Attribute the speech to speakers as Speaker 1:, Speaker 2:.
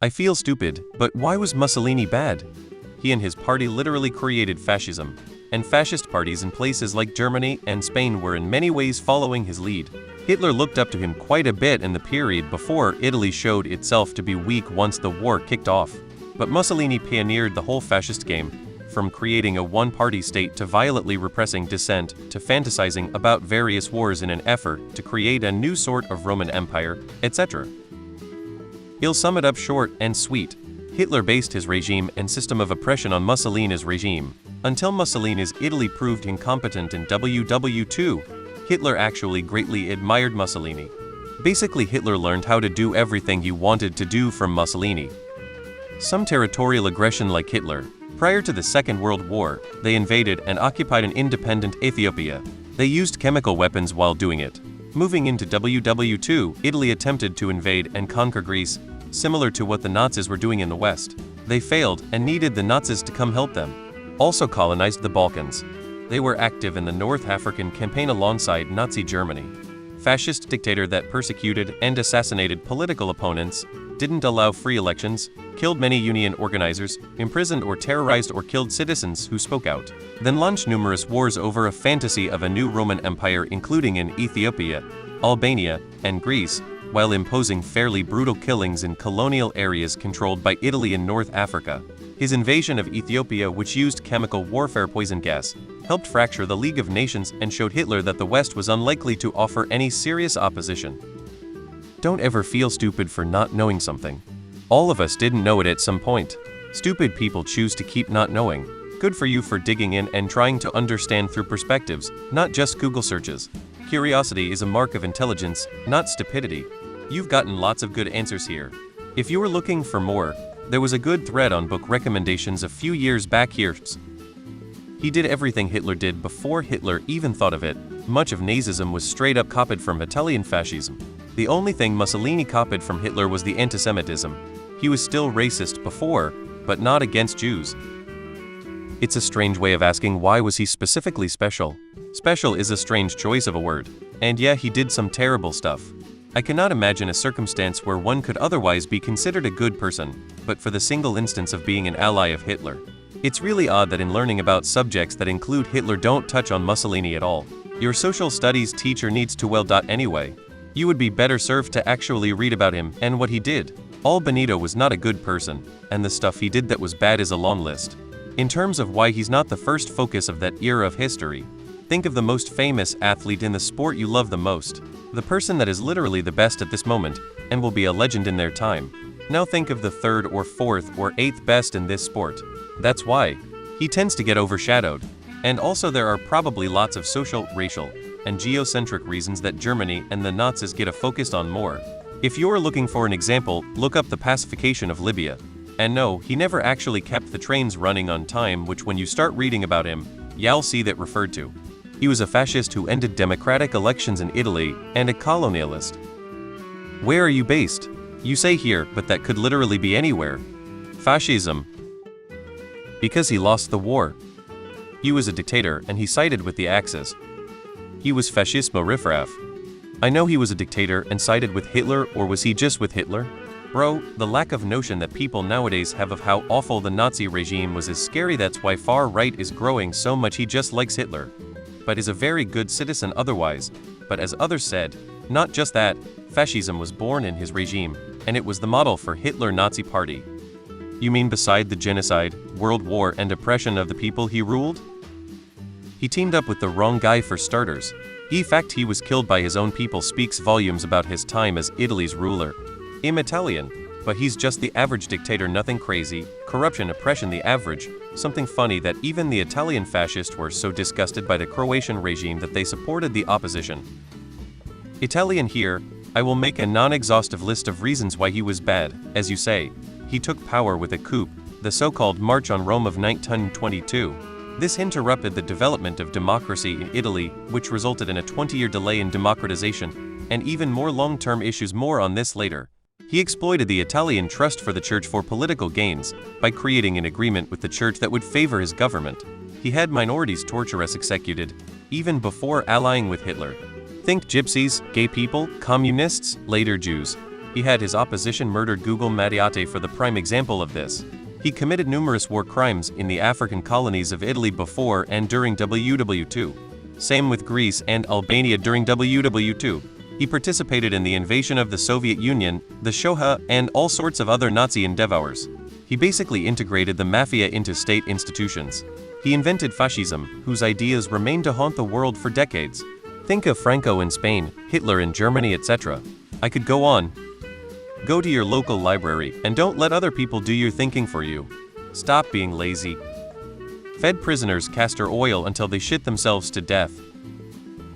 Speaker 1: I feel stupid, but why was Mussolini bad? He and his party literally created fascism, and fascist parties in places like Germany and Spain were in many ways following his lead. Hitler looked up to him quite a bit in the period before Italy showed itself to be weak once the war kicked off. But Mussolini pioneered the whole fascist game, from creating a one-party state to violently repressing dissent to fantasizing about various wars in an effort to create a new sort of Roman Empire, etc. He'll sum it up short and sweet. Hitler based his regime and system of oppression on Mussolini's regime. Until Mussolini's Italy proved incompetent in WW2, Hitler actually greatly admired Mussolini. Basically, Hitler learned how to do everything he wanted to do from Mussolini. Some territorial aggression like Hitler. Prior to the Second World War, they invaded and occupied an independent Ethiopia. They used chemical weapons while doing it. Moving into WW2, Italy attempted to invade and conquer Greece, similar to what the Nazis were doing in the West. They failed and needed the Nazis to come help them. Also colonized the Balkans. They were active in the North African campaign alongside Nazi Germany. Fascist dictator that persecuted and assassinated political opponents, didn't allow free elections, killed many union organizers, imprisoned or terrorized or killed citizens who spoke out, then launched numerous wars over a fantasy of a new Roman Empire including in Ethiopia, Albania, and Greece, while imposing fairly brutal killings in colonial areas controlled by Italy in North Africa. His invasion of Ethiopia, which used chemical warfare poison gas, helped fracture the League of Nations and showed Hitler that the West was unlikely to offer any serious opposition. Don't ever feel stupid for not knowing something. All of us didn't know it at some point. Stupid people choose to keep not knowing. Good for you for digging in and trying to understand through perspectives, not just Google searches. Curiosity is a mark of intelligence, not stupidity. You've gotten lots of good answers here. If you were looking for more, there was a good thread on book recommendations a few years back here. He did everything Hitler did before Hitler even thought of it. Much of Nazism was straight up copied from Italian fascism. The only thing Mussolini copied from Hitler was the antisemitism. He was still racist before, but not against Jews. It's a strange way of asking why was he specifically special. Special is a strange choice of a word. And yeah, he did some terrible stuff. I cannot imagine a circumstance where one could otherwise be considered a good person, but for the single instance of being an ally of Hitler. It's really odd that in learning about subjects that include Hitler don't touch on Mussolini at all. Your social studies teacher needs to anyway. You would be better served to actually read about him and what he did. All Benito was not a good person, and the stuff he did that was bad is a long list. In terms of why he's not the first focus of that era of history, think of the most famous athlete in the sport you love the most. The person that is literally the best at this moment, and will be a legend in their time. Now think of the third or fourth or eighth best in this sport. That's why. He tends to get overshadowed. And also there are probably lots of social, racial, and geocentric reasons that Germany and the Nazis get focused on more. If you're looking for an example, look up the pacification of Libya. And no, he never actually kept the trains running on time, which when you start reading about him, you'll see that referred to. He was a fascist who ended democratic elections in Italy and a colonialist. Where are you based? You say here, but that could literally be anywhere. Fascism. Because he lost the war. He was a dictator and he sided with the Axis. He was fascismo riffraff. I know he was a dictator and sided with Hitler, or was he just with Hitler? Bro, the lack of notion that people nowadays have of how awful the Nazi regime was is scary. That's why far right is growing so much. He just likes Hitler, but is a very good citizen otherwise. But as others said, not just that, fascism was born in his regime, and it was the model for Hitler-Nazi party. You mean beside the genocide, world war, and oppression of the people he ruled? He teamed up with the wrong guy for starters. The fact he was killed by his own people speaks volumes about his time as Italy's ruler. I'm Italian, but he's just the average dictator, nothing crazy, corruption, oppression, the average. Something funny that even the Italian fascists were so disgusted by the Croatian regime that they supported the opposition. Italian here, I will make a non-exhaustive list of reasons why he was bad. As you say, he took power with a coup, the so-called March on Rome of 1922. This interrupted the development of democracy in Italy, which resulted in a 20-year delay in democratization, and even more long-term issues. More on this later. He exploited the Italian trust for the church for political gains, by creating an agreement with the church that would favor his government. He had minorities torturous executed, even before allying with Hitler. Think gypsies, gay people, communists, later Jews. He had his opposition murdered. Google Mattiate for the prime example of this. He committed numerous war crimes in the African colonies of Italy before and during WW2. Same with Greece and Albania during WW2. He participated in the invasion of the Soviet Union, the Shoah, and all sorts of other Nazi endeavors. He basically integrated the mafia into state institutions. He invented fascism, whose ideas remain to haunt the world for decades. Think of Franco in Spain, Hitler in Germany, etc. I could go on. Go to your local library and don't let other people do your thinking for you. Stop being lazy. Fed prisoners castor oil until they shit themselves to death.